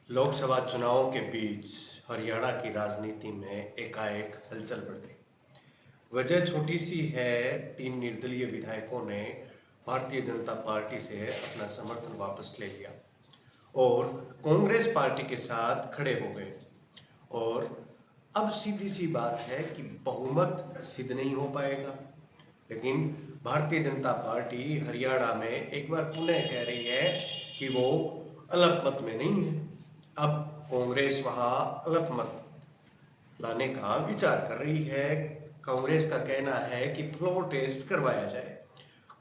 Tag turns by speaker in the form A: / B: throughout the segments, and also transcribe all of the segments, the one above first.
A: लोकसभा चुनावों के बीच हरियाणा की राजनीति में एकाएक हलचल बढ़ गई। वजह छोटी सी है, 3 निर्दलीय विधायकों ने भारतीय जनता पार्टी से अपना समर्थन वापस ले लिया और कांग्रेस पार्टी के साथ खड़े हो गए। और अब सीधी सी बात है कि बहुमत सिद्ध नहीं हो पाएगा, लेकिन भारतीय जनता पार्टी हरियाणा में एक बार पुनः कह रही है कि वो अल्पमत में नहीं है। अब कांग्रेस वहां अल्पमत लाने का विचार कर रही है। कांग्रेस का कहना है कि फ्लोर टेस्ट करवाया जाए।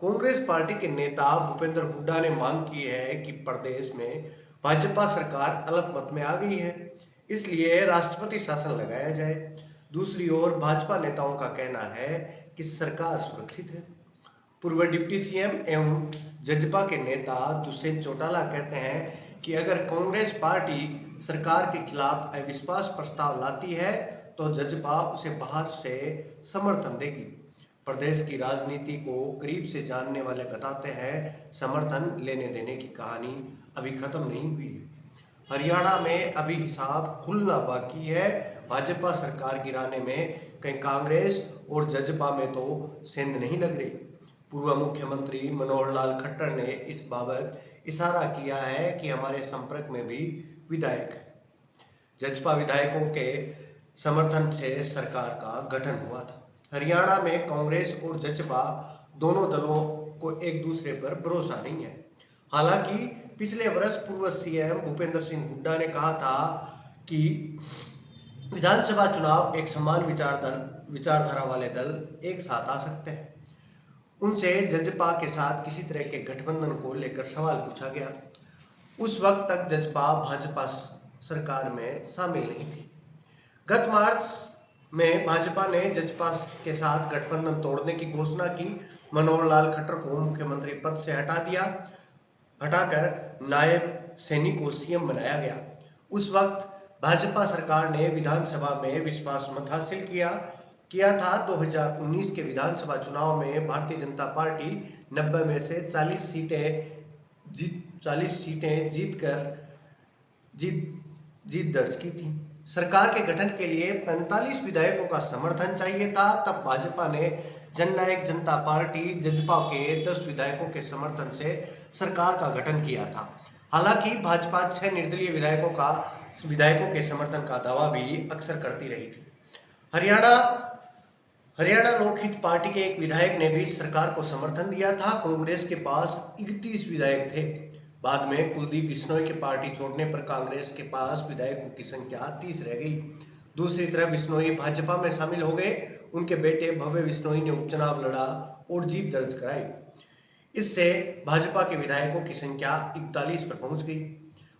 A: कांग्रेस पार्टी के नेता भूपेंद्र हुड्डा ने मांग की है कि प्रदेश में भाजपा सरकार अल्पमत में आ गई है, इसलिए राष्ट्रपति शासन लगाया जाए। दूसरी ओर भाजपा नेताओं का कहना है कि सरकार सुरक्षित है। पूर्व डिप्टी सीएम एवं जजपा के नेता दुष्यंत चौटाला कहते हैं कि अगर कांग्रेस पार्टी सरकार के खिलाफ अविश्वास प्रस्ताव लाती है तो जजपा उसे बाहर से समर्थन देगी। प्रदेश की राजनीति को करीब से जानने वाले बताते हैं, समर्थन लेने देने की कहानी अभी खत्म नहीं हुई है। हरियाणा में अभी हिसाब खुलना बाकी है। भाजपा सरकार गिराने में कहीं कांग्रेस और जजपा में तो सेंध नहीं लग रही। पूर्व मुख्यमंत्री मनोहर लाल खट्टर ने इस बाबत इशारा किया है कि हमारे संपर्क में भी विधायक है। जजपा विधायकों के समर्थन से सरकार का गठन हुआ था। हरियाणा में कांग्रेस और जजपा दोनों दलों को एक दूसरे पर भरोसा नहीं है। हालांकि पिछले वर्ष पूर्व सीएम भूपेंद्र सिंह हुड्डा ने कहा था कि विधानसभा चुनाव एक समान विचारधारा वाले दल एक साथ आ सकते हैं। उनसे जजपा के साथ किसी तरह के गठबंधन को लेकर सवाल पूछा गया। उस वक्त तक जजपा भाजपा सरकार में शामिल नहीं थी। गत मार्च में भाजपा ने जजपा के साथ गठबंधन तोड़ने की घोषणा की। मनोहर लाल खट्टर को मुख्यमंत्री पद से हटाकर नायब सैनी को सीएम बनाया गया। उस वक्त भाजपा सरकार ने विधानसभा में विश्वास मत हासिल किया था। 2019 के विधानसभा चुनाव में भारतीय जनता पार्टी 90 में से 40 सीटें जीत दर्ज की थी। सरकार के गठन के लिए 45 विधायकों का समर्थन चाहिए था। तब भाजपा ने जननायक जनता पार्टी जजपा के 10 विधायकों के समर्थन से सरकार का गठन किया था। हालांकि भाजपा 6 निर्दलीय विधायकों के समर्थन का दावा भी अक्सर करती रही थी। हरियाणा लोकहित पार्टी के एक विधायक ने भी सरकार को समर्थन दिया था। कांग्रेस के पास 31 विधायक थे। बाद में कुलदीप बिश्नोई के पार्टी छोड़ने पर कांग्रेस के पास विधायकों की संख्या 30 रह गई। दूसरी तरफ बिश्नोई भाजपा में शामिल हो गए। उनके बेटे भव्य बिश्नोई ने उपचुनाव लड़ा और जीत दर्ज कराई। इससे भाजपा के विधायकों की संख्या 41 पर पहुंच गई।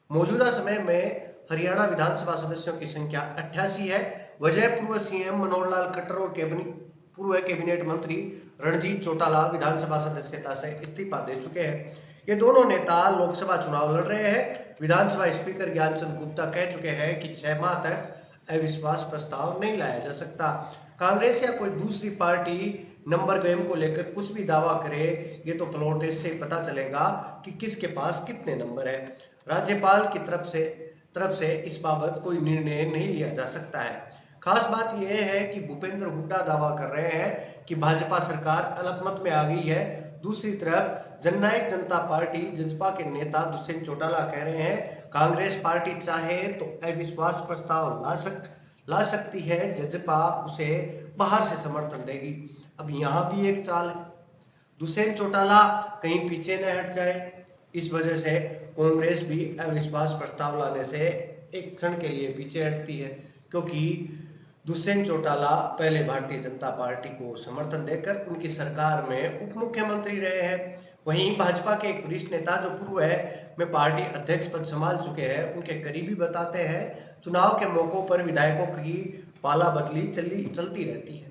A: मौजूदा समय में हरियाणा विधानसभा सदस्यों की संख्या 88 है। वजह पूर्व सीएम मनोहर लाल खट्टर और पूर्व कैबिनेट मंत्री रणजीत चौटाला विधानसभा सदस्यता से इस्तीफा दे चुके हैं। ये दोनों नेता लोकसभा चुनाव लड़ रहे हैं। विधानसभा स्पीकर ज्ञानचंद गुप्ता कह चुके हैं कि 6 माह तक अविश्वास प्रस्ताव नहीं लाया जा सकता। कांग्रेस या कोई दूसरी पार्टी नंबर गेम को लेकर कुछ भी दावा करे, ये तो फ्लोर टेस्ट से पता चलेगा कि किसके पास कितने नंबर है। राज्यपाल की तरफ से इस बाबत कोई निर्णय नहीं लिया जा सकता है। खास बात यह है कि भूपेंद्र हुड्डा दावा कर रहे हैं कि भाजपा सरकार अल्पमत में आ गई है। दूसरी तरफ जननायक जनता पार्टी जजपा के नेता दुष्यंत चौटाला कह रहे हैं कांग्रेस पार्टी चाहे तो अविश्वास प्रस्ताव ला सकती है, जजपा उसे बाहर से समर्थन देगी। अब यहाँ भी एक चाल है, दुष्यंत चौटाला कहीं पीछे न हट जाए। इस वजह से कांग्रेस भी अविश्वास प्रस्ताव लाने से एक क्षण के लिए पीछे हटती है, क्योंकि दुष्यंत चौटाला पहले भारतीय जनता पार्टी को समर्थन देकर उनकी सरकार में उप मुख्यमंत्री रहे हैं। वहीं भाजपा के एक वरिष्ठ नेता जो पूर्व में पार्टी अध्यक्ष पद संभाल चुके हैं, उनके करीबी बताते हैं चुनाव के मौकों पर विधायकों की पाला बदली चलती रहती है।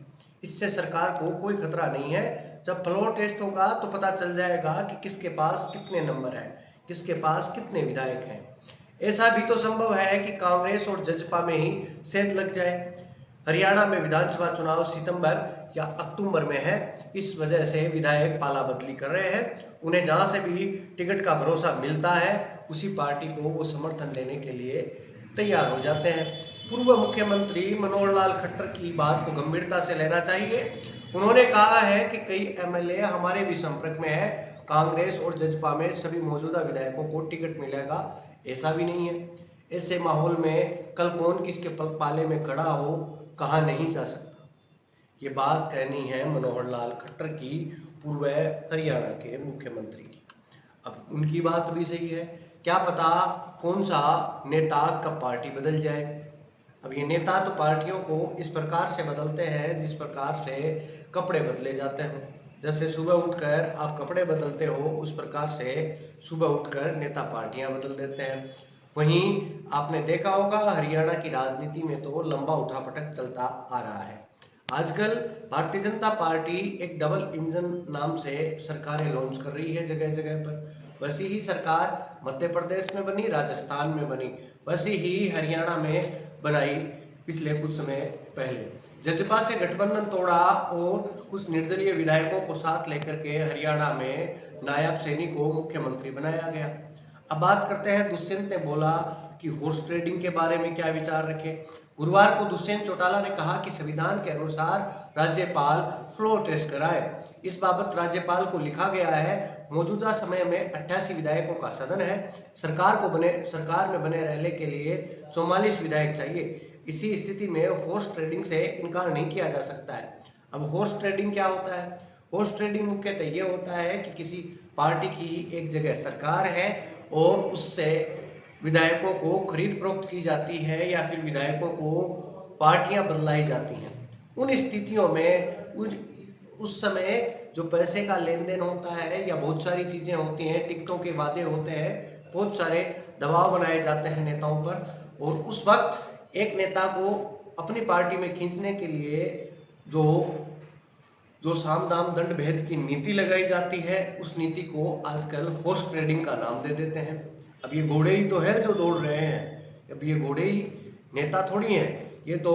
A: इससे सरकार को कोई खतरा नहीं है। जब फ्लोर टेस्ट होगा तो पता चल जाएगा कि किसके पास कितने नंबर हैं, किसके पास कितने विधायक हैं। ऐसा भी तो संभव है कि कांग्रेस और जजपा में ही सेंध लग जाए। हरियाणा में विधानसभा चुनाव सितंबर या अक्टूबर में है। इस वजह से विधायक पाला बदली कर रहे हैं। उन्हें जहां से भी टिकट का भरोसा मिलता है उसी पार्टी को वो समर्थन देने के लिए तैयार हो जाते हैं। पूर्व मुख्यमंत्री मनोहर लाल खट्टर की बात को गंभीरता से लेना चाहिए। उन्होंने कहा है कि कई एमएलए हमारे भी संपर्क में है। कांग्रेस और जजपा में सभी मौजूदा विधायकों को टिकट मिलेगा ऐसा भी नहीं है। ऐसे माहौल में कल कौन किसके पाले में खड़ा हो कहा नहीं जा सकता। ये बात कहनी है मनोहर लाल खट्टर की, पूर्व हरियाणा के मुख्यमंत्री की। अब उनकी बात भी सही है, क्या पता कौन सा नेता कब पार्टी बदल जाए। अब ये नेता तो पार्टियों को इस प्रकार से बदलते हैं जिस प्रकार से कपड़े बदले जाते हैं। जैसे सुबह उठकर आप कपड़े बदलते हो उस प्रकार से सुबह उठकर नेता पार्टियां बदल देते हैं। वहीं आपने देखा होगा हरियाणा की राजनीति में तो लंबा उठापटक चलता आ रहा है। आजकल भारतीय जनता पार्टी एक डबल इंजन नाम से सरकारें लॉन्च कर रही है जगह जगह पर। वैसी ही सरकार मध्य प्रदेश में बनी, राजस्थान में बनी, वैसी ही हरियाणा में बनाई पिछले कुछ समय पहले। जजपा से गठबंधन तोड़ा और कुछ निर्दलीय विधायकों को साथ लेकर के हरियाणा में नायब सैनी को मुख्यमंत्री बनाया गया। अब बात करते हैं, दुष्यंत ने बोला कि हॉर्स ट्रेडिंग के बारे में क्या विचार रखे। गुरुवार को दुष्यंत चौटाला ने कहा कि संविधान के अनुसार राज्यपाल फ्लोर टेस्ट कराए। इस बाबत राज्यपाल को लिखा गया है। मौजूदा समय में 88 विधायकों का सदन है। सरकार में बने रहने के लिए 44 विधायक चाहिए। इसी स्थिति में हॉर्स ट्रेडिंग से इनकार नहीं किया जा सकता है। अब हॉर्स ट्रेडिंग क्या होता है? हॉर्स ट्रेडिंग मुख्यतः ये होता है कि किसी पार्टी की एक जगह सरकार है और उससे विधायकों को खरीद फरोख्त की जाती है या फिर विधायकों को पार्टियां बदलाई जाती हैं। उन स्थितियों में उस समय जो पैसे का लेन देन होता है या बहुत सारी चीज़ें होती हैं, टिकटों के वादे होते हैं, बहुत सारे दबाव बनाए जाते हैं नेताओं पर, और उस वक्त एक नेता को अपनी पार्टी में खींचने के लिए जो जो साम दाम दंड भेद की नीति लगाई जाती है उस नीति को आजकल हॉर्स ट्रेडिंग का नाम दे देते हैं। अब ये घोड़े ही तो है जो दौड़ रहे हैं। अब ये घोड़े ही नेता थोड़ी हैं, ये तो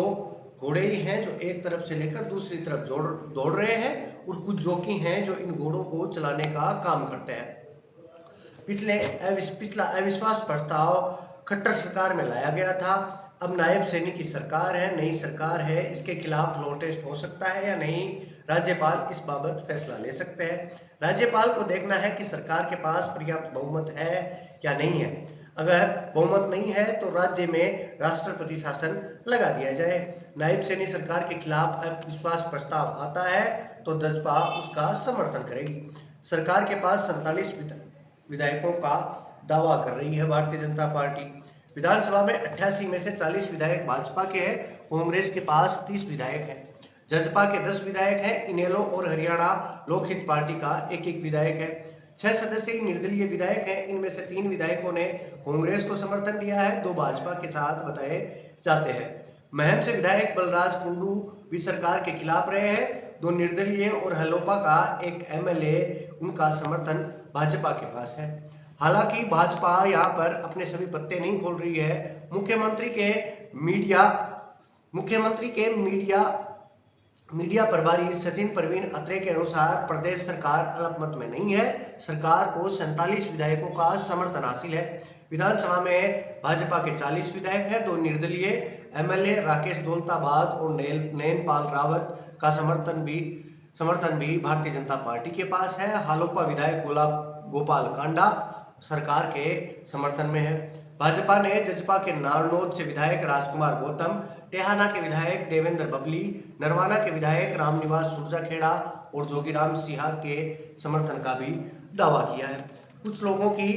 A: घोड़े ही हैं जो एक तरफ से लेकर दूसरी तरफ दौड़ रहे हैं, और कुछ जॉकी हैं जो इन घोड़ों को चलाने का काम करते हैं। पिछला अविश्वास प्रस्ताव खट्टर सरकार में लाया गया था। अब नायब सैनी की सरकार है, नई सरकार है, इसके खिलाफ फ्लोर टेस्ट हो सकता है या नहीं, राज्यपाल इस बाबत फैसला ले सकते हैं। राज्यपाल को देखना है कि सरकार के पास पर्याप्त बहुमत है या नहीं है। अगर बहुमत नहीं है तो राज्य में राष्ट्रपति शासन लगा दिया जाए। नायब सैनी सरकार के खिलाफ अविश्वास प्रस्ताव आता है तो जजपा उसका समर्थन करेगी। सरकार के पास 47 विधायकों का दावा कर रही है भारतीय जनता पार्टी। विधानसभा में 88 में से 40 विधायक भाजपा के हैं, कांग्रेस के पास 30 विधायक हैं, जजपा के 10 विधायक हैं, इनेलो और हरियाणा लोकहित पार्टी का एक एक विधायक है। 6 सदस्यीय निर्दलीय विधायक हैं, इनमें से 3 विधायकों ने कांग्रेस को समर्थन दिया है, 2 भाजपा के साथ बताए जाते हैं। महम से विधायक बलराज कुंडू भी सरकार के खिलाफ रहे हैं। 2 निर्दलीय और हलोपा का एक एमएलए, उनका समर्थन भाजपा के पास है। हालांकि भाजपा यहाँ पर अपने सभी पत्ते नहीं खोल रही है। मुख्यमंत्री के मीडिया प्रभारी सचिन परवीन अत्रे के अनुसार प्रदेश सरकार अल्पमत में नहीं है। सरकार को 47 विधायकों का समर्थन हासिल है। विधानसभा में भाजपा के 40 विधायक हैं, 2 निर्दलीय एमएलए राकेश दौलताबाद और नयनपाल रावत का समर्थन भी भारतीय जनता पार्टी के पास है। हालोपा विधायक गोपाल कांडा सरकार के समर्थन में है। भाजपा ने जजपा के नारनौद से विधायक राजकुमार गौतम, टेहाना के विधायक देवेंद्र बबली, नरवाना के विधायक रामनिवास सुरजाखेड़ा और जोगीराम सिंहा के समर्थन का भी दावा किया है। कुछ लोगों की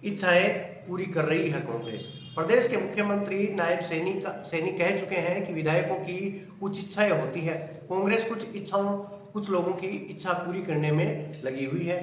A: इच्छाएं पूरी कर रही है कांग्रेस। प्रदेश के मुख्यमंत्री नायब सैनी कह चुके हैं कि विधायकों की कुछ इच्छाएं होती है। कांग्रेस कुछ लोगों की इच्छा पूरी करने में लगी हुई है।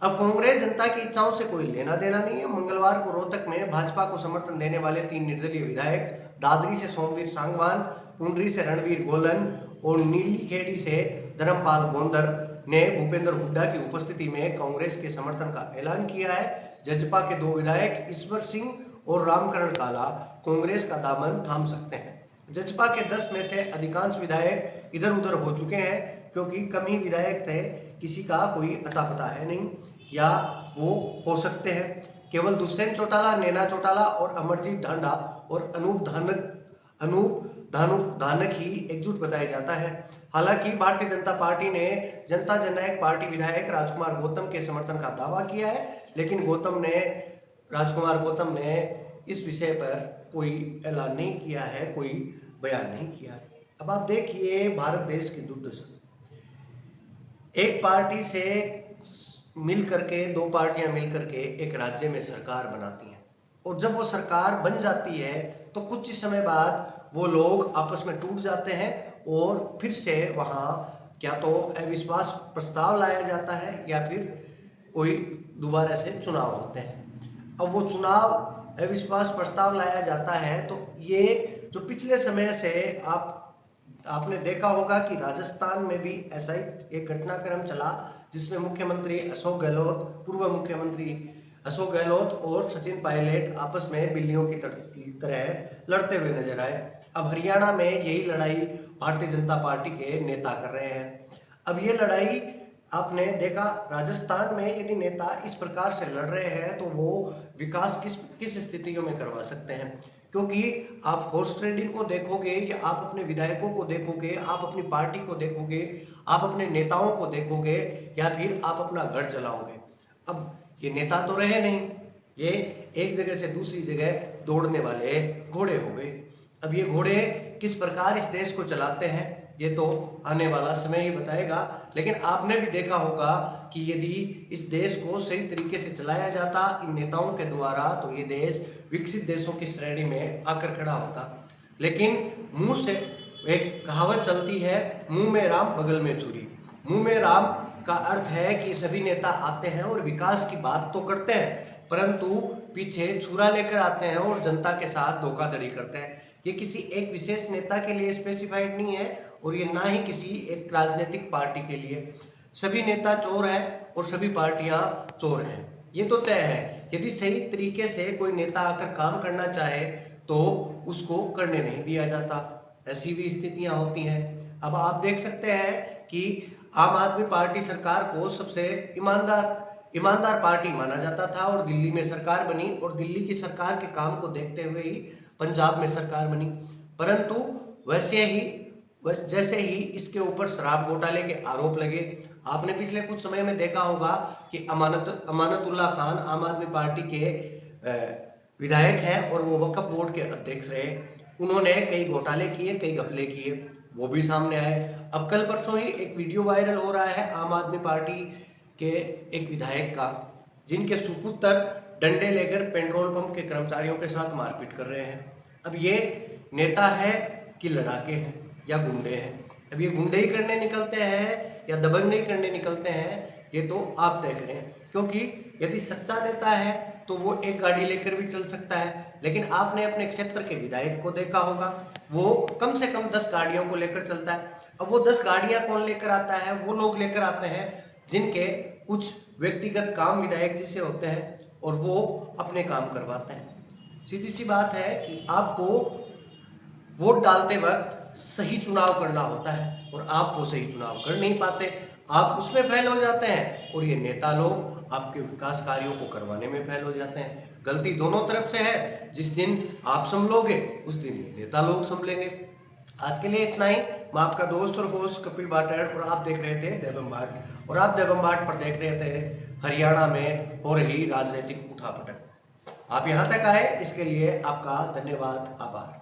A: अब कांग्रेस जनता की इच्छाओं से कोई लेना देना नहीं है। मंगलवार को रोहतक में भाजपा को समर्थन देने वाले 3 निर्दलीय विधायक, दादरी से सोमवीर सांगवान, पुंडरी से रणवीर गोलन और नीलीखेड़ी से धर्मपाल गोंदर ने भूपेंद्र हुड्डा की उपस्थिति में कांग्रेस के समर्थन का ऐलान किया है। जजपा के 2 विधायक ईश्वर सिंह और रामकरण काला कांग्रेस का दामन थाम सकते हैं। जजपा के 10 में से अधिकांश विधायक इधर उधर हो चुके हैं। क्योंकि कम ही विधायक थे, किसी का कोई अता पता है नहीं, या वो हो सकते हैं। केवल दुष्यंत चौटाला, नैना चौटाला और अमरजीत ढांडा और अनूप धानक ही एकजुट बताया जाता है। हालांकि भारतीय जनता पार्टी ने जनता जननायक पार्टी विधायक राजकुमार गौतम के समर्थन का दावा किया है, लेकिन राजकुमार गौतम ने इस विषय पर कोई ऐलान नहीं किया है, कोई बयान नहीं किया है। अब आप देखिए भारत देश की दुर्दशा। एक पार्टी से मिल करके, दो पार्टियां मिल करके एक राज्य में सरकार बनाती हैं, और जब वो सरकार बन जाती है तो कुछ ही समय बाद वो लोग आपस में टूट जाते हैं और फिर से वहाँ क्या तो अविश्वास प्रस्ताव लाया जाता है या फिर कोई दोबारा से चुनाव होते हैं। अब वो चुनाव अविश्वास प्रस्ताव लाया जाता है तो ये जो पिछले समय से आपने देखा होगा कि राजस्थान में भी ऐसा ही एक घटनाक्रम चला, जिसमें मुख्यमंत्री अशोक गहलोत, पूर्व मुख्यमंत्री अशोक गहलोत और सचिन पायलट आपस में बिल्लियों की तरह लड़ते हुए नजर आए। अब हरियाणा में यही लड़ाई भारतीय जनता पार्टी के नेता कर रहे हैं। अब ये लड़ाई आपने देखा, राजस्थान में यदि नेता इस प्रकार से लड़ रहे हैं तो वो विकास किस स्थितियों में करवा सकते हैं, क्योंकि आप हॉर्स ट्रेडिंग को देखोगे या आप अपने विधायकों को देखोगे, आप अपनी पार्टी को देखोगे, आप अपने नेताओं को देखोगे, या फिर आप अपना घर चलाओगे। अब ये नेता तो रहे नहीं, ये एक जगह से दूसरी जगह दौड़ने वाले घोड़े हो गए। अब ये घोड़े किस प्रकार इस देश को चलाते हैं ये तो आने वाला समय ही बताएगा, लेकिन आपने भी देखा होगा कि यदि इस देश को सही तरीके से चलाया जाता इन नेताओं के द्वारा तो ये देश विकसित देशों की श्रेणी में आकर खड़ा होता। लेकिन मुंह से एक कहावत चलती है, मुंह में राम बगल में छुरी। मुंह में राम का अर्थ है कि सभी नेता आते हैं और विकास की बात तो करते हैं, परंतु पीछे छुरा लेकर आते हैं और जनता के साथ धोखाधड़ी करते हैं। ये किसी एक विशेष नेता के लिए स्पेसिफाइड नहीं है और ये ना ही किसी एक राजनीतिक पार्टी के लिए। सभी नेता चोर हैं और सभी पार्टियां चोर हैं, ये तो तय है। यदि सही तरीके से कोई नेता आकर काम करना चाहे तो उसको करने नहीं दिया जाता, ऐसी भी स्थितियां होती हैं। अब आप देख सकते हैं कि आम आदमी पार्टी सरकार को सबसे ईमानदार पार्टी माना जाता था और दिल्ली में सरकार बनी, और दिल्ली की सरकार के काम को देखते हुए ही पंजाब में सरकार बनी। परंतु जैसे ही इसके ऊपर शराब घोटाले के आरोप लगे, आपने पिछले कुछ समय में देखा होगा कि अमानतुल्लाह खान आम आदमी पार्टी के विधायक हैं और वो वक्फ बोर्ड के अध्यक्ष रहे। उन्होंने कई घोटाले किए, कई घपले किए, वो भी सामने आए। अब कल परसों ही एक वीडियो वायरल हो रहा है आम आदमी पार्टी के एक विधायक का, जिनके सुपुत्र डंडे लेकर पेट्रोल पंप के कर्मचारियों के साथ मारपीट कर रहे हैं। अब ये नेता है कि लड़ाके हैं या गुंडे हैं? अब ये गुंडे ही करने निकलते हैं या दबंगई करने निकलते हैं, ये तो आप तय करें। क्योंकि यदि सच्चा नेता है तो वो एक गाड़ी लेकर भी चल सकता है, लेकिन आपने अपने क्षेत्र के विधायक को देखा होगा, वो कम से कम 10 गाड़ियों को लेकर चलता है। अब वो 10 गाड़ियां कौन लेकर आता है? वो लोग लेकर आते हैं जिनके कुछ व्यक्तिगत काम विधायक जी से होते हैं और वो अपने काम करवाते हैं। सीधी सी बात है कि आपको वोट डालते वक्त सही चुनाव करना होता है और आप वो सही चुनाव कर नहीं पाते, आप उसमें फेल हो जाते हैं और ये नेता लोग आपके विकास कार्यों को करवाने में फेल हो जाते हैं। गलती दोनों तरफ से है, जिस दिन आप संभलोगे उस दिन ये नेता लोग संभलेंगे। आज के लिए इतना ही। मैं आपका दोस्त और होस्ट कपिल भाटर और आप देख रहे थे देवम बाट, और आप देवम बाट पर देख रहे थे हरियाणा में हो रही राजनीतिक उठापटक। आप यहाँ तक आए इसके लिए आपका धन्यवाद, आभार।